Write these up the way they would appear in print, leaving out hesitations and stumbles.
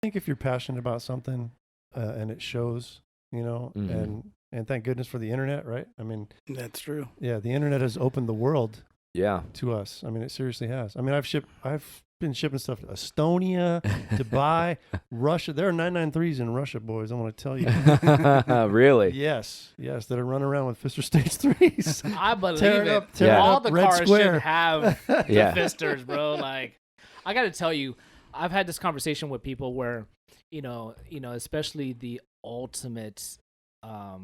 think if you're passionate about something and it shows, and thank goodness for the internet, right? I mean, that's true. Yeah, the internet has opened the world. Yeah. To us. I mean, it seriously has. I mean, I've been shipping stuff to Estonia, Dubai, Russia. There are 993s in Russia, boys. I want to tell you. Really? Yes, that are running around with Fister Stage 3s. I believe it. All the cars should have the Fisters, bro. Like, I got to tell you, I've had this conversation with people where, especially the ultimate, God,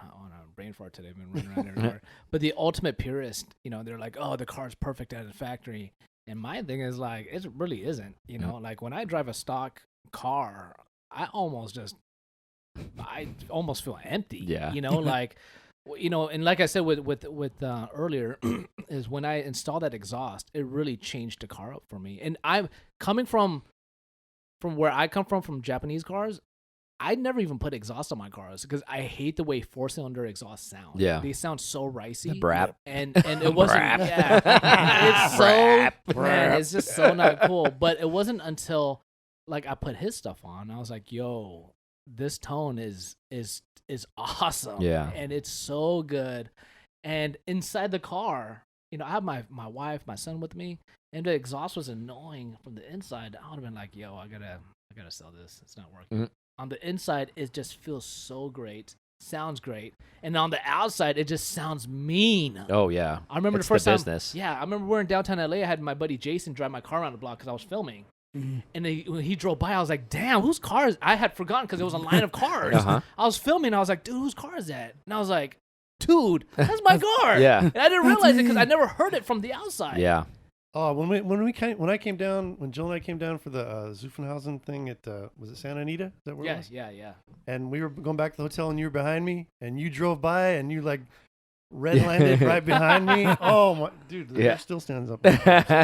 I want a brain fart today. I've been running around everywhere. But the ultimate purist, they're like, oh, the car's perfect at the factory. And my thing is like, it really isn't. Like when I drive a stock car, I almost feel empty. Yeah. And like I said with earlier, is when I installed that exhaust, it really changed the car up for me. And I'm coming from where I come from Japanese cars. I never even put exhaust on my cars because I hate the way four-cylinder exhaust sound. Yeah, they sound so ricey. Brap. And it wasn't. It's so man, it's just so not cool. But it wasn't until like I put his stuff on, I was like, "Yo, this tone is awesome." Yeah, and it's so good. And inside the car, I have my wife, my son with me, and the exhaust was annoying from the inside. I would have been like, "Yo, I gotta sell this. It's not working." On the inside, it just feels so great, sounds great, and on the outside, it just sounds mean. Oh yeah, I remember the first time. Business. Yeah, I remember we're in downtown LA. I had my buddy Jason drive my car around the block because I was filming, and when he drove by, I was like, "Damn, whose car is?" I had forgotten because it was a line of cars. I was filming. I was like, "Dude, whose car is that?" And I was like, "Dude, that's my car." Yeah, and I didn't realize it because I never heard it from the outside. Yeah. Oh, when I came down, when Jill and I came down for the Zuffenhausen thing at was it Santa Anita? Is that where it was? Yeah. And we were going back to the hotel, and you were behind me, and you drove by, and you like redlined right behind me. Oh my, dude, the hair still stands up.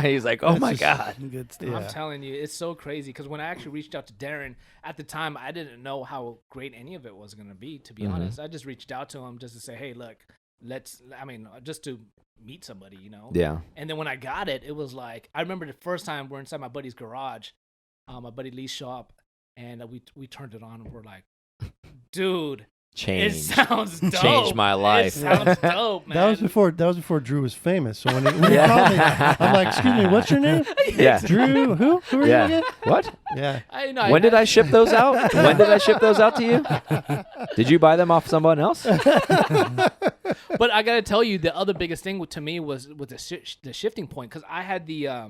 He's like, "Oh my God." Good stuff. I'm telling you, it's so crazy because when I actually reached out to Darin at the time, I didn't know how great any of it was going to be. To be honest, I just reached out to him just to say, "Hey, look, just to meet somebody, Yeah. And then when I got it, it was like I remember the first time we're inside my buddy's garage, my buddy Lee's shop, and we turned it on and we're like, dude, it sounds dope. Changed my life. It sounds dope, man. That was before Drew was famous. So when he called me, I'm like, "Excuse me, what's your name?" Yeah. Drew. Who are you again? What? Yeah. When did I ship those out? When did I ship those out to you? Did you buy them off someone else? But I gotta tell you, the other biggest thing to me was the shifting point because I had the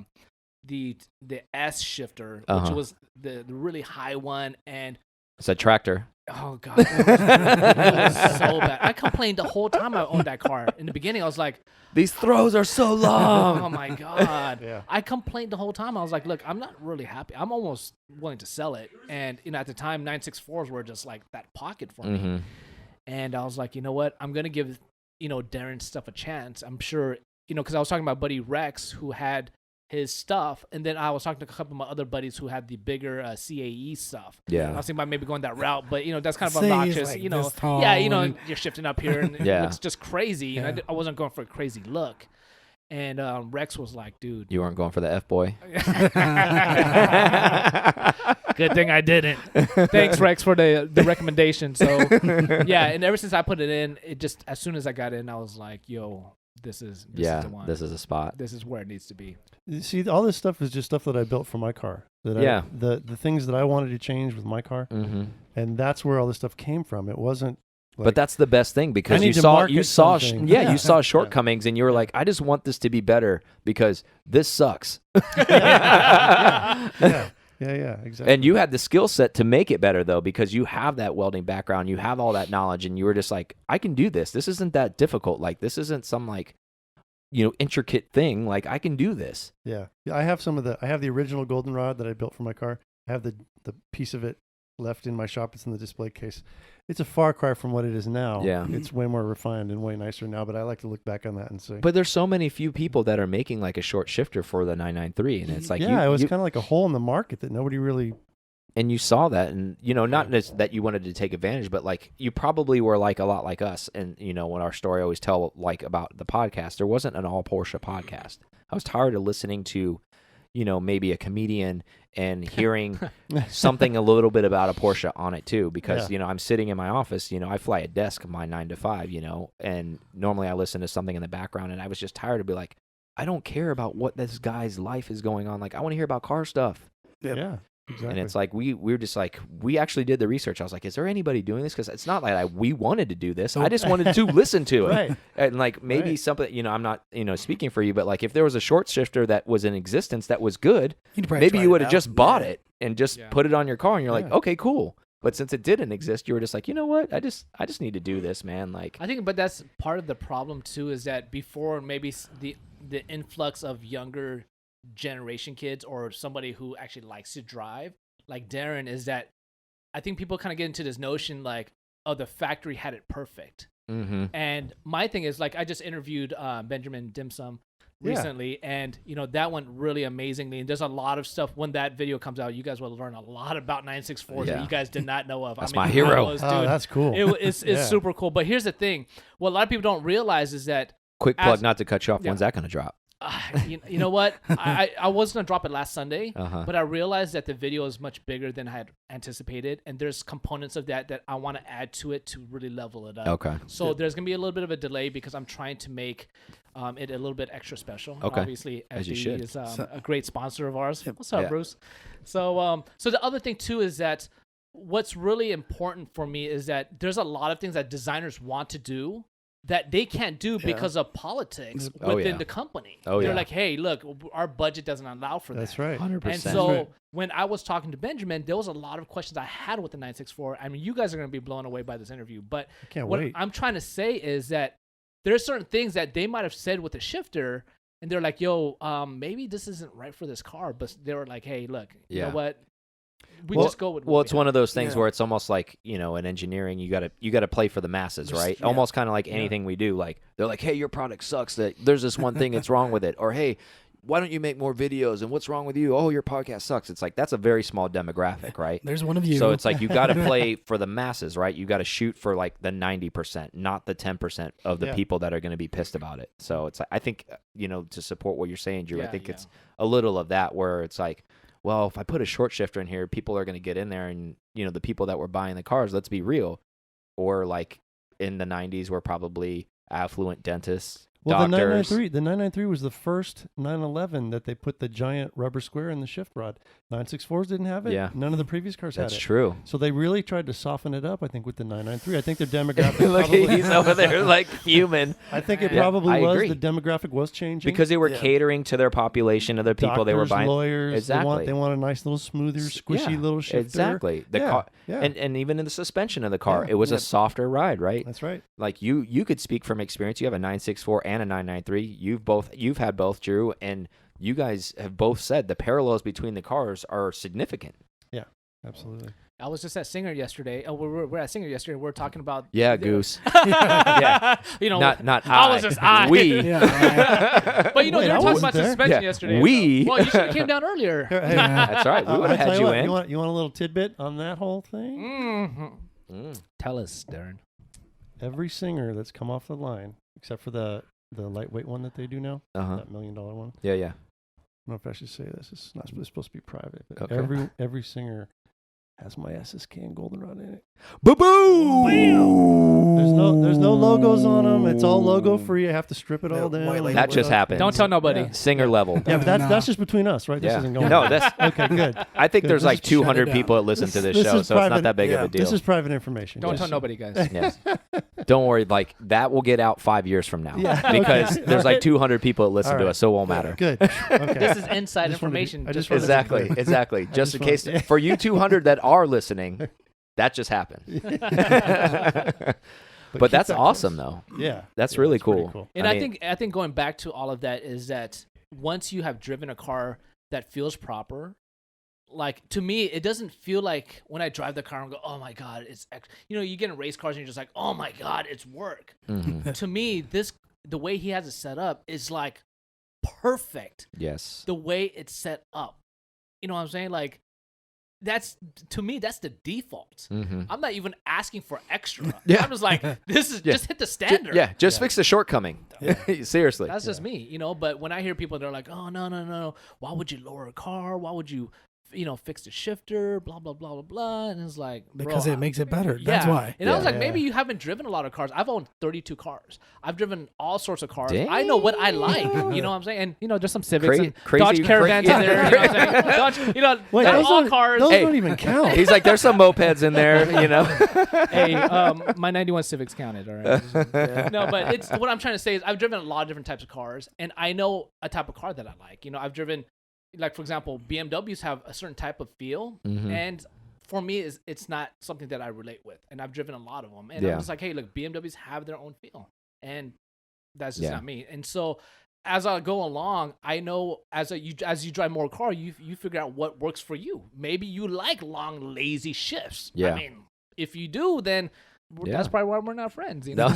S shifter, which was the really high one, and it's a tractor. Oh God, it was so bad. I complained the whole time I owned that car. In the beginning, I was like, "These throws are so long." Oh my God. Yeah. I complained the whole time. I was like, "Look, I'm not really happy. I'm almost willing to sell it." And at the time, 964s were just like that pocket for me. And I was like, you know what? I'm gonna give Darin's stuff a chance. I'm sure because I was talking about buddy Rex who had his stuff, and then I was talking to a couple of my other buddies who had the bigger CAE stuff. Yeah, I was thinking about maybe going that route, but that's kind of obnoxious. Like you're shifting up here, and it looks just crazy. And I wasn't going for a crazy look. And Rex was like, "Dude, you weren't going for the F-boy." Good thing I didn't. Thanks, Rex, for the recommendation. So yeah, and ever since I put it in, it just as soon as I got in, I was like, "Yo, this is the one. This is a spot. This is where it needs to be." You see, all this stuff is just stuff that I built for my car. The things that I wanted to change with my car, and that's where all this stuff came from. It wasn't. But that's the best thing because you saw shortcomings and you were like, "I just want this to be better because this sucks." Yeah, exactly. And you had the skill set to make it better though, because you have that welding background, you have all that knowledge, and you were just like, "I can do this. This isn't that difficult. Like this isn't some intricate thing. Like I can do this." Yeah, I have I have the original goldenrod that I built for my car. I have the piece of it left in my shop. It's in the display case. It's a far cry from what it is now. Yeah. It's way more refined and way nicer now, but I like to look back on that and say. But there's so many few people that are making like a short shifter for the 993, and it's like it was kind of like a hole in the market that nobody really. And you saw that, and not that you wanted to take advantage, but like you probably were like a lot like us, and when our story I always tell like about the podcast, there wasn't an all Porsche podcast. I was tired of listening to, maybe a comedian and hearing something a little bit about a Porsche on it too, because I'm sitting in my office, I fly a desk my 9 to 5, and normally I listen to something in the background, and I was just tired to be like, I don't care about what this guy's life is going on. Like, I want to hear about car stuff. Yep. Yeah. Exactly. And it's like we were just like, we actually did the research. I was like, is there anybody doing this? Because it's not like we wanted to do this. I just wanted to listen to it. Right. And like maybe something, I'm not speaking for you, but like if there was a short shifter that was in existence that was good, maybe you would have just bought it and just put it on your car, and you're like, okay, cool. But since it didn't exist, you were just like, you know what? I just need to do this, man. Like, I think, but that's part of the problem too, is that before maybe the influx of younger generation kids or somebody who actually likes to drive like Darin, is that I think people kind of get into this notion like, oh, the factory had it perfect. mm-hmm. And my thing is, like, I just interviewed Benjamin Dimsum recently, and that went really amazingly, and there's a lot of stuff. When that video comes out, you guys will learn a lot about 964s that you guys did not know of. That's my hero. Dude, that's cool. It's super cool. But here's the thing, what a lot of people don't realize is that, quick plug, not to cut you off, when's that going to drop? you know what? I was going to drop it last Sunday, Uh-huh. but I realized that the video is much bigger than I had anticipated, and there's components of that I want to add to it to really level it up. Okay. So there's going to be a little bit of a delay because I'm trying to make it a little bit extra special. Okay. Obviously, As you FD should. is a great sponsor of ours. What's up, Yeah. Bruce? So the other thing too is that what's really important for me is that there's a lot of things that designers want to do that they can't do because of politics within the company. They're like, hey, look, our budget doesn't allow for that. That's right. 100%. And so when I was talking to Benjamin, there was a lot of questions I had with the 964. I mean, you guys are going to be blown away by this interview. But what I'm trying to say is that there are certain things that they might have said with the shifter, and they're like, yo, maybe this isn't right for this car. But they were like, hey, look, you know what? We just go with what it's one of those things where it's almost like, in engineering, you gotta play for the masses, right? Almost kind of like anything we do. Like, they're like, hey, your product sucks. That there's this one thing that's wrong with it. Or, hey, why don't you make more videos? And what's wrong with you? Oh, your podcast sucks. It's like, that's a very small demographic, right? There's one of you. So it's like, you got to play for the masses, right? You got to shoot for like the 90%, not the 10% of the people that are going to be pissed about it. So it's like, I think, to support what you're saying, Drew, I think it's a little of that where it's like, well, if I put a short shifter in here, people are going to get in there, and the people that were buying the cars, let's be real, or like in the 90s were probably affluent dentists, doctors. The 993 was the first 911 that they put the giant rubber square in the shift rod. 964s didn't have it. Yeah. None of the previous cars had it. That's true. So they really tried to soften it up, I think, with the 993. I think their demographic Look, probably... he's over there like fuming. I think it probably I was. agree. The demographic was changing. Because they were catering to their population of the people Doctors, they were buying. lawyers. Exactly. They want a nice little smoother, squishy little shifter. Exactly. The car, and even in the suspension of the car, it was a softer ride, right? That's right. Like you could speak from experience. You have a 964 and a 993. You've had both, Drew, and you guys have both said the parallels between the cars are significant. Yeah, absolutely. I was just at Singer yesterday. We're at Singer yesterday. We're talking about Goose. Not I was just we. But they were talking about there. suspension yesterday. We. Well, you should have came down earlier. That's right. We would have had you in. You want a little tidbit on that whole thing? Tell us, Darin. Every Singer that's come off the line, except for the lightweight one that they do now, that $1 million one. Yeah. I don't know if I should say this. It's supposed to be private, but Okay. every Singer has my SSK and goldenrod in it. Boo-boo! There's no logos on them. It's all logo free. I have to strip it all down. That just happened. Don't tell nobody. Yeah. Singer level. Yeah, but that's just between us, right? This isn't going on. that's Okay, good. I think Good. there's like This 200 people that listen to this show, is so it's not private. that big of a deal. This is private information. Don't Yes. tell nobody, guys. Yes. Don't worry, like that will get out 5 years from now. Yeah, Because okay. there's like 200 people that listen All to right. us, so it won't matter. Good. Okay. This is inside just wanted to- information. I just for wanted to- the- Exactly. Just in case, wanted to- for you 200 that are listening, that just happened. But that's keep that awesome, close. though. Yeah. That's Yeah, really pretty cool. And I I mean- think going back to all of that is that once you have driven a car that feels proper, like to me, it doesn't feel like when I drive the car and go, oh my God, it's you get in race cars and you're just like, oh my God, it's work. Mhm. To me, the way he has it set up is like perfect. Yes. The way it's set up, you know what I'm saying? Like to me, that's the default. Mm-hmm. I'm not even asking for extra. Yeah. I'm just like, this is just hit the standard. Just fix the shortcoming. Seriously. That's just me, But when I hear people, they're like, "Oh no! Why would you lower a car? Why would you fix the shifter, blah blah blah blah blah, and it's like, Because bro, it makes it better. That's why. And I was like, Yeah. maybe you haven't driven a lot of cars. I've owned 32 cars. I've driven all sorts of cars. I know what I like. You know what I'm saying? And there's some Civics and Dodge Caravans in there. You know what I'm saying? Dodge, Wait, they're those all don't- cars. Those Hey. don't even count. He's like, there's some mopeds in there, Hey, my 91 Civics counted, all right? No, but it's what I'm trying to say is I've driven a lot of different types of cars, and I know a type of car that I like. I've driven, like, for example, BMWs have a certain type of feel, and for me, it's not something that I relate with, and I've driven a lot of them, and I'm just like, hey, look, BMWs have their own feel, and that's just not me. And so as I go along, I know as you drive more car, you figure out what works for you. Maybe you like long, lazy shifts. Yeah. I mean, if you do, then that's probably why we're not friends. No.